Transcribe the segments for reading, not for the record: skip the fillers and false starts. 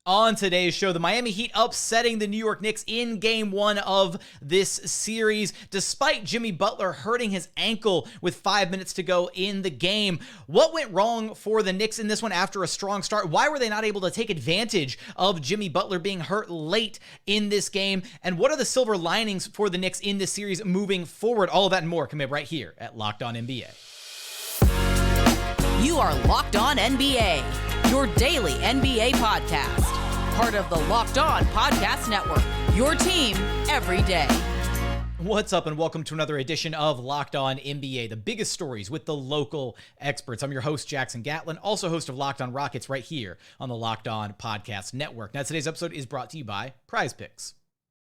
On today's show, the Miami Heat upsetting the New York Knicks in Game 1 of this series, despite Jimmy Butler hurting his ankle with 5 minutes to go in the game. What went wrong for the Knicks in this one after a strong start? Why were they not able to take advantage of Jimmy Butler being hurt late in this game? And what are the silver linings for the Knicks in this series moving forward? All of that and more coming up right here at Locked On NBA. You are Locked On NBA, your daily NBA podcast. Part of the Locked On Podcast Network, your team every day. What's up and welcome to another edition of Locked On NBA, the biggest stories with the local experts. I'm your host, Jackson Gatlin, also host of Locked On Rockets right here on the Locked On Podcast Network. Now, today's episode is brought to you by Prize Picks.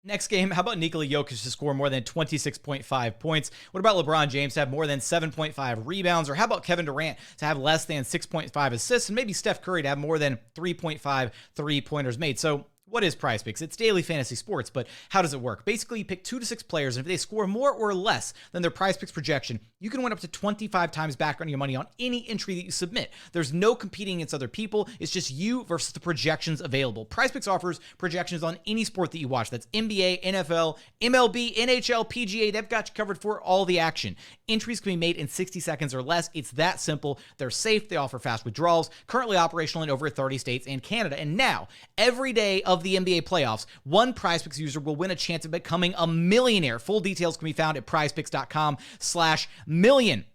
Next game, how about Nikola Jokic to score more than 26.5 points? What about LeBron James to have more than 7.5 rebounds? Or how about Kevin Durant to have less than 6.5 assists? And maybe Steph Curry to have more than 3.5 three-pointers made. So what is Prize Picks? It's daily fantasy sports, but how does it work? Basically, you pick 2 to 6 players, and if they score more or less than their Prize Picks projection, you can win up to 25 times back on your money on any entry that you submit. There's no competing against other people. It's just you versus the projections available. Prize Picks offers projections on any sport that you watch. That's NBA, NFL, MLB, NHL, PGA. They've got you covered for all the action. Entries can be made in 60 seconds or less. It's that simple. They're safe. They offer fast withdrawals. Currently operational in over 30 states and Canada. And now, every day of the NBA playoffs, one PrizePicks user will win a chance of becoming a millionaire. Full details can be found at prizepicks.com/million.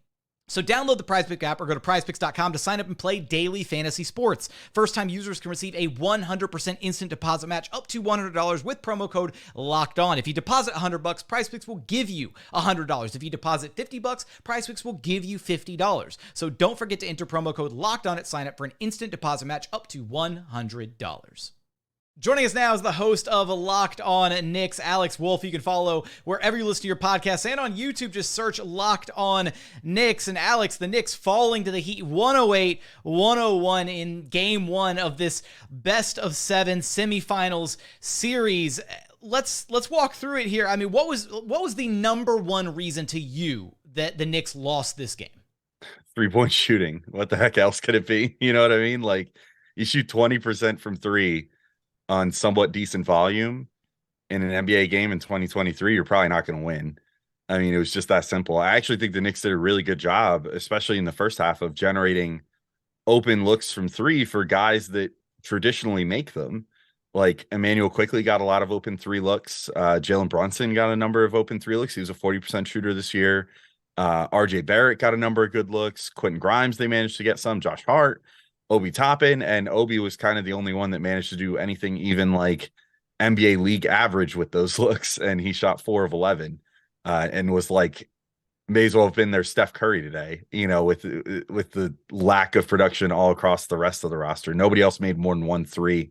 So download the PrizePicks app or go to prizepicks.com to sign up and play daily fantasy sports. First-time users can receive a 100% instant deposit match up to $100 with promo code LOCKEDON. If you deposit $100, PrizePicks will give you $100. If you deposit $50, PrizePicks will give you $50. So don't forget to enter promo code LOCKEDON at sign up for an instant deposit match up to $100. Joining us now is the host of Locked On Knicks, Alex Wolfe. You can follow wherever you listen to your podcasts and on YouTube. Just search Locked On Knicks. And Alex, the Knicks falling to the Heat 108-101 in Game 1 of this best of 7 semifinals series. Let's walk through it here. I mean, what was the number one reason to you that the Knicks lost this game? 3-point shooting. What the heck else could it be? You know what I mean? Like, you shoot 20% from 3 on somewhat decent volume in an NBA game in 2023, you're probably not going to win. I mean, it was just that simple. I actually think the Knicks did a really good job, especially in the first half, of generating open looks from 3 for guys that traditionally make them. Like, Emmanuel quickly got a lot of open 3 looks. Jalen Brunson got a number of open 3 looks. He was a 40% shooter this year. RJ Barrett got a number of good looks. Quentin Grimes, they managed to get some. Josh Hart, Obi Toppin, and Obi was kind of the only one that managed to do anything even like NBA league average with those looks, and he shot 4 of 11 and was like, may as well have been their Steph Curry today, you know, with the lack of production all across the rest of the roster. Nobody else made more than 1 3,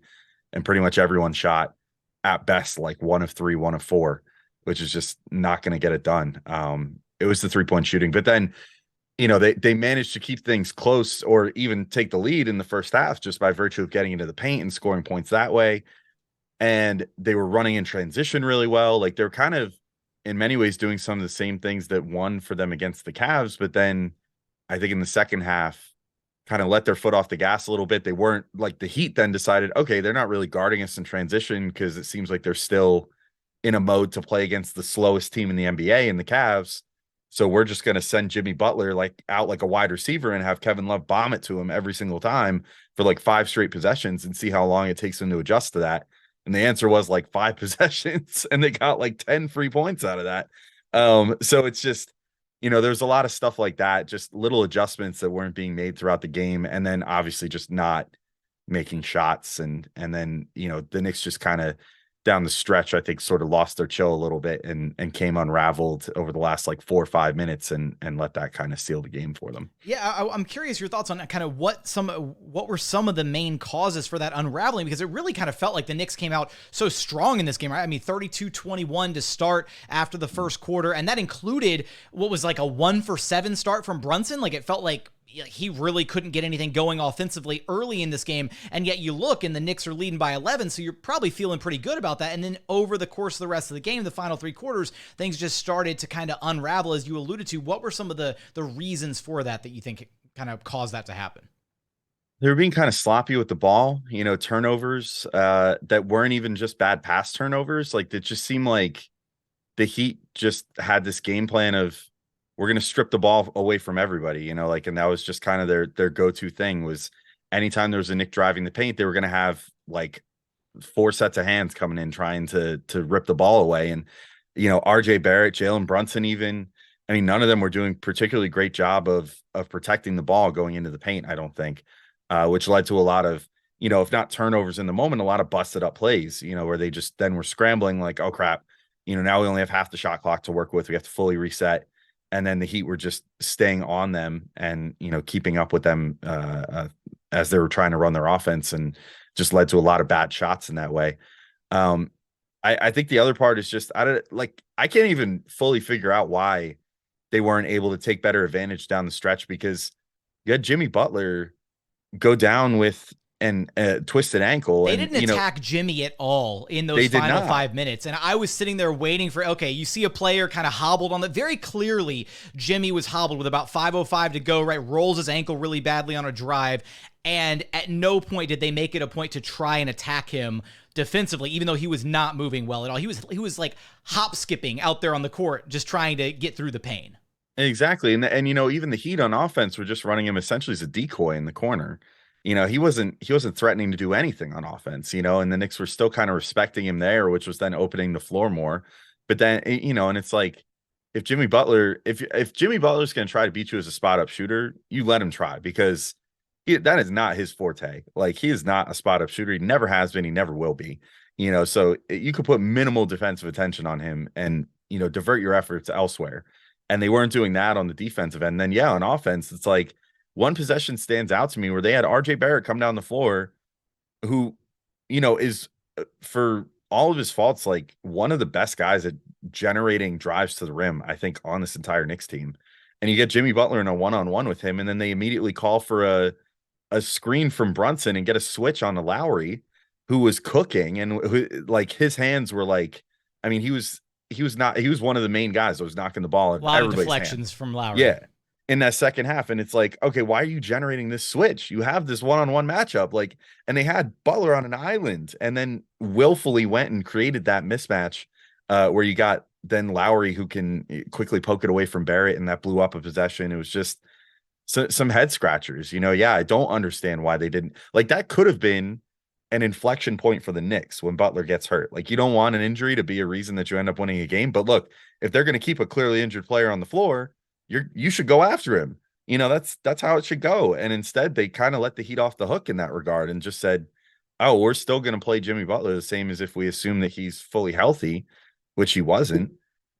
and pretty much everyone shot at best like 1 of 3, 1 of 4, which is just not going to get it done. It was the 3-point shooting, but then, you know, they managed to keep things close or even take the lead in the first half just by virtue of getting into the paint and scoring points that way. And they were running in transition really well. Like, they're kind of in many ways doing some of the same things that won for them against the Cavs. But then I think in the second half, kind of let their foot off the gas a little bit. They weren't like the Heat then decided, okay, they're not really guarding us in transition because it seems like they're still in a mode to play against the slowest team in the NBA in the Cavs. So we're just going to send Jimmy Butler out like a wide receiver and have Kevin Love bomb it to him every single time for like 5 straight possessions and see how long it takes him to adjust to that. And the answer was like 5 possessions, and they got like 10 free points out of that. So it's just, you know, there's a lot of stuff like that, just little adjustments that weren't being made throughout the game. And then obviously just not making shots. And then, you know, the Knicks just kind of down the stretch, I think, sort of lost their chill a little bit and came unraveled over the last like 4 or 5 minutes and let that kind of seal the game for them. Yeah, I'm curious your thoughts on kind of what were some of the main causes for that unraveling, because it really kind of felt like the Knicks came out so strong in this game, right? I mean, 32-21 to start after the first quarter, and that included what was like a 1 for 7 start from Brunson. Like, it felt like he really couldn't get anything going offensively early in this game, and yet you look and the Knicks are leading by 11, so you're probably feeling pretty good about that. And then over the course of the rest of the game, the final 3 quarters, things just started to kind of unravel, as you alluded to. What were some of the reasons for that you think kind of caused that to happen? They were being kind of sloppy with the ball, turnovers that weren't even just bad pass turnovers. Like it just seemed like the Heat just had this game plan of we're going to strip the ball away from everybody, like, and that was just kind of their go-to thing was anytime there was a Nick driving the paint, they were going to have like four sets of hands coming in trying to rip the ball away. And, RJ Barrett, Jalen Brunson, even, I mean, none of them were doing particularly great job of protecting the ball going into the paint, I don't think, which led to a lot of, if not turnovers in the moment, a lot of busted up plays, where they just then were scrambling like, oh crap, now we only have half the shot clock to work with. We have to fully reset. And then the Heat were just staying on them and, keeping up with them as they were trying to run their offense, and just led to a lot of bad shots in that way. I think the other part is just, I can't even fully figure out why they weren't able to take better advantage down the stretch, because you had Jimmy Butler go down with an twisted ankle. They and didn't attack Jimmy at all in those they did final not. 5 minutes. And I was sitting there waiting for, okay, you see a player kind of hobbled on that. Very clearly, Jimmy was hobbled with about 5:05 to go, right? Rolls his ankle really badly on a drive. And at no point did they make it a point to try and attack him defensively, even though he was not moving well at all. He was like hop skipping out there on the court, just trying to get through the pain. Exactly. And even the Heat on offense were just running him essentially as a decoy in the corner. He wasn't threatening to do anything on offense, and the Knicks were still kind of respecting him there, which was then opening the floor more. But then, and it's like, if Jimmy Butler's going to try to beat you as a spot up shooter, you let him try, because that is not his forte. Like, he is not a spot up shooter. He never has been. He never will be, so you could put minimal defensive attention on him and, divert your efforts elsewhere. And they weren't doing that on the defensive end. And then, on offense, it's like, one possession stands out to me where they had RJ Barrett come down the floor, who, is, for all of his faults, like one of the best guys at generating drives to the rim, I think, on this entire Knicks team. And you get Jimmy Butler in a one-on-one with him, and then they immediately call for a screen from Brunson and get a switch on the Lowry, who was cooking, and who, like, his hands were like, I mean, he was one of the main guys that was knocking the ball. A lot of deflections from Lowry. Yeah. In that second half. And it's like, okay, why are you generating this switch? You have this one-on-one matchup, like, and they had Butler on an island, and then willfully went and created that mismatch where you got then Lowry, who can quickly poke it away from Barrett, and that blew up a possession. It was just some head scratchers, Yeah, I don't understand why they didn't, like, that could have been an inflection point for the Knicks when Butler gets hurt. Like, you don't want an injury to be a reason that you end up winning a game. But look, if they're going to keep a clearly injured player on the floor, you should go after him. That's how it should go. And instead, they kind of let the Heat off the hook in that regard and just said, oh, we're still going to play Jimmy Butler the same as if we assume that he's fully healthy, which he wasn't.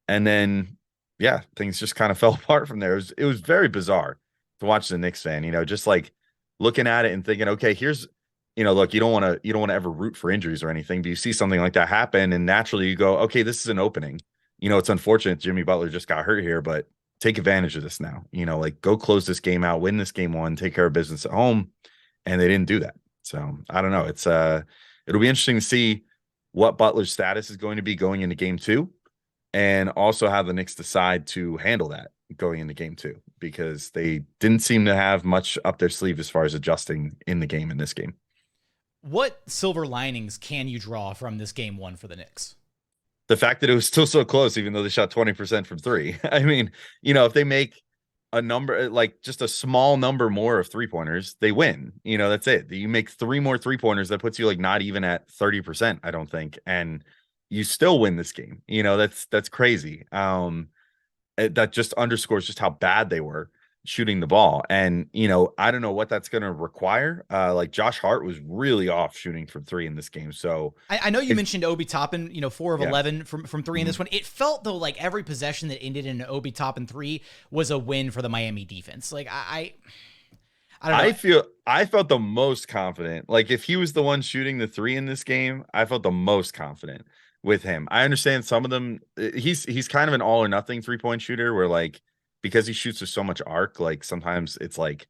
And then, yeah, things just kind of fell apart from there. It was very bizarre to watch the Knicks fan, just like looking at it and thinking, okay, here's, look, you don't want to ever root for injuries or anything, but you see something like that happen, and naturally you go, okay, this is an opening. It's unfortunate Jimmy Butler just got hurt here, but take advantage of this now. Like, go close this game out, win this game one, take care of business at home. And they didn't do that. So I don't know. It's it'll be interesting to see what Butler's status is going to be going into game two, and also how the Knicks decide to handle that going into game two, because they didn't seem to have much up their sleeve as far as adjusting in the game in this game. What silver linings can you draw from this game one for the Knicks? The fact that it was still so close, even though they shot 20% from three. I mean, if they make a number, like just a small number more of 3-pointers, they win. That's it. You make 3 more 3-pointers, that puts you like not even at 30%, I don't think. And you still win this game. That's crazy. That just underscores just how bad they were shooting the ball. And, I don't know what that's going to require. Like, Josh Hart was really off shooting from 3 in this game. So I know you mentioned Obi Toppin, 4 of 11 from 3 in this one. It felt, though, like every possession that ended in an Obi Toppin 3 was a win for the Miami defense. Like, I don't know. I felt the most confident. Like, if he was the one shooting the 3 in this game, I felt the most confident with him. I understand some of them. He's kind of an all or nothing 3-point shooter, where, like, because he shoots with so much arc, like, sometimes it's like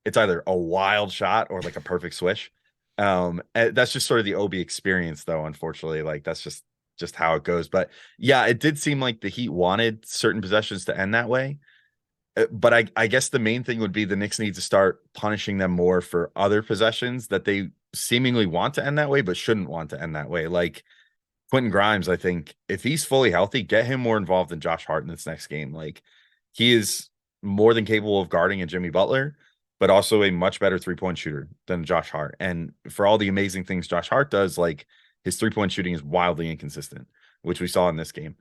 it's either a wild shot or like a perfect swish. That's just sort of the Obi experience, though, unfortunately. Like, that's just how it goes. But yeah, it did seem like the Heat wanted certain possessions to end that way. But I guess the main thing would be the Knicks need to start punishing them more for other possessions that they seemingly want to end that way, but shouldn't want to end that way. Like Quentin Grimes, I think if he's fully healthy, get him more involved than Josh Hart in this next game. Like he is more than capable of guarding a Jimmy Butler, but also a much better 3-point shooter than Josh Hart. And for all the amazing things Josh Hart does, like his 3-point shooting is wildly inconsistent, which we saw in this game.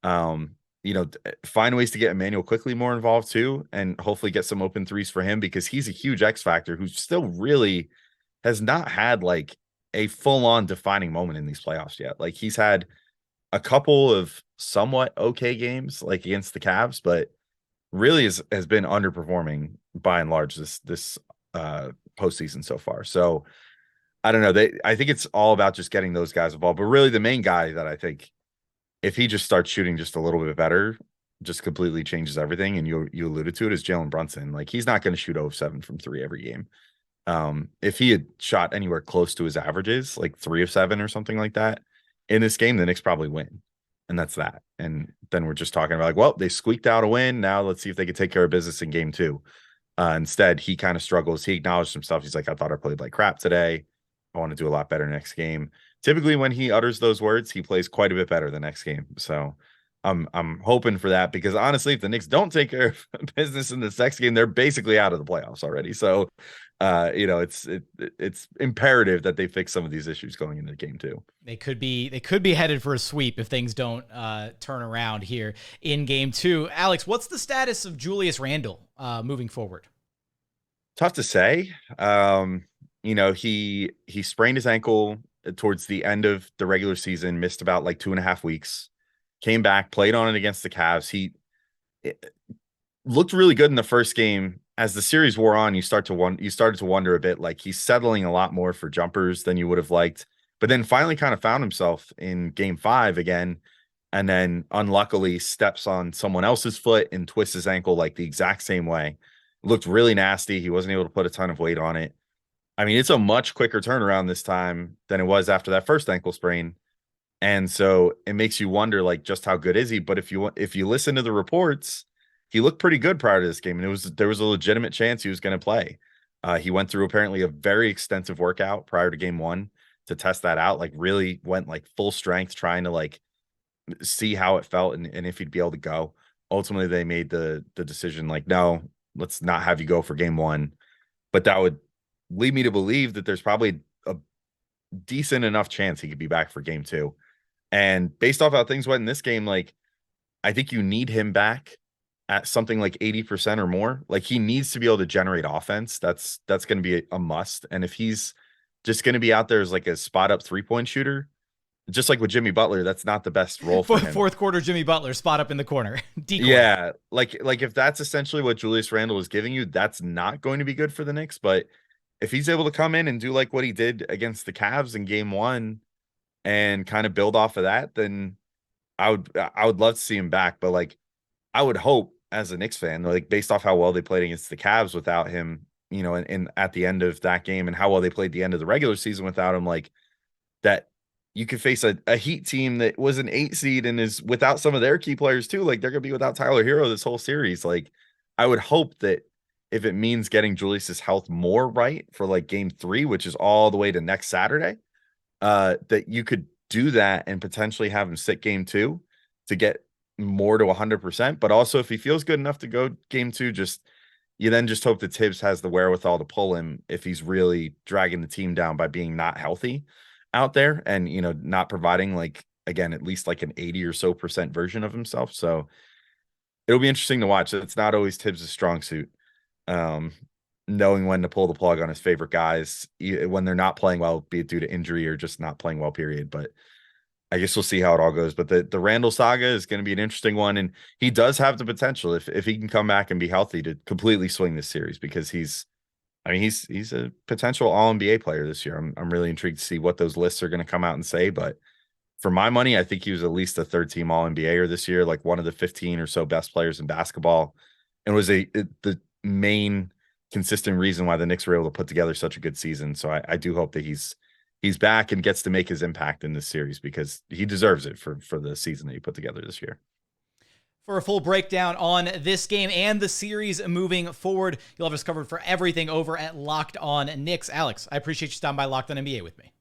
Find ways to get Emmanuel quickly more involved too, and hopefully get some open threes for him because he's a huge X factor who still really has not had like a full-on defining moment in these playoffs yet. Like he's had a couple of somewhat okay games like against the Cavs, but really has been underperforming by and large this postseason so far. So I don't know. I think it's all about just getting those guys involved. But really the main guy that I think if he just starts shooting just a little bit better, just completely changes everything. And you alluded to it, is Jalen Brunson. Like he's not going to shoot 0 of 7 from 3 every game. If he had shot anywhere close to his averages, like 3 of 7 or something like that in this game, the Knicks probably win. And that's that. And then we're just talking about like, well, they squeaked out a win. Now let's see if they can take care of business in game 2. Instead, he kind of struggles. He acknowledged himself. He's like, I thought I played like crap today. I want to do a lot better next game. Typically, when he utters those words, he plays quite a bit better the next game. So I'm hoping for that because honestly, if the Knicks don't take care of business in this next game, they're basically out of the playoffs already. So, it's imperative that they fix some of these issues going into game 2. They could be headed for a sweep if things don't turn around here in game 2. Alex, what's the status of Julius Randle moving forward? Tough to say. He sprained his ankle towards the end of the regular season, missed about like 2.5 weeks, came back, played on it against the Cavs. He looked really good in the first game. As the series wore on, you started to wonder a bit, like he's settling a lot more for jumpers than you would have liked, but then finally kind of found himself in game 5 again. And then unluckily steps on someone else's foot and twists his ankle like the exact same way. Looked really nasty. He wasn't able to put a ton of weight on it. I mean, it's a much quicker turnaround this time than it was after that first ankle sprain. And so it makes you wonder, like, just how good is he? But if you listen to the reports, he looked pretty good prior to this game, and there was a legitimate chance he was going to play. He went through apparently a very extensive workout prior to game 1 to test that out. Like, really went like full strength, trying to like see how it felt and if he'd be able to go. Ultimately, they made the decision like, no, let's not have you go for game 1. But that would lead me to believe that there's probably a decent enough chance he could be back for game 2. And based off how things went in this game, like I think you need him back at something like 80% or more. Like he needs to be able to generate offense. That's going to be a must. And if he's just going to be out there as like a spot up 3-point shooter, just like with Jimmy Butler, that's not the best role for him. Fourth quarter Jimmy Butler, spot up in the corner. Decoy. Yeah, like if that's essentially what Julius Randle is giving you, that's not going to be good for the Knicks. But if he's able to come in and do like what he did against the Cavs in game 1 and kind of build off of that, then I would love to see him back. But like I would hope as a Knicks fan, like based off how well they played against the Cavs without him, and at the end of that game and how well they played the end of the regular season without him, like that you could face a Heat team that was an 8 seed and is without some of their key players too. Like they're going to be without Tyler Hero this whole series. Like I would hope that if it means getting Julius's health more right for like game 3, which is all the way to next Saturday, that you could do that and potentially have him sit game 2 to get more to 100%. But also if he feels good enough to go game 2, you then just hope that Tibbs has the wherewithal to pull him if he's really dragging the team down by being not healthy out there and, not providing like, again, at least like an 80 or so % version of himself. So it'll be interesting to watch. It's not always Tibbs' strong suit. Knowing when to pull the plug on his favorite guys when they're not playing well, be it due to injury or just not playing well, period. But I guess we'll see how it all goes. But the Randle saga is going to be an interesting one. And he does have the potential if he can come back and be healthy to completely swing this series because he's a potential All-NBA player this year. I'm really intrigued to see what those lists are going to come out and say. But for my money, I think he was at least a 3rd-team All-NBAer this year, like one of the 15 or so best players in basketball, and was the main consistent reason why the Knicks were able to put together such a good season. So I do hope that he's back and gets to make his impact in this series because he deserves it for the season that he put together this year. For a full breakdown on this game and the series moving forward, you'll have us covered for everything over at Locked On Knicks. Alex, I appreciate you stopping by Locked On NBA with me.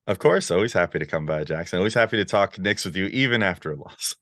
Of course, always happy to come by, Jackson. Always happy to talk Knicks with you, even after a loss.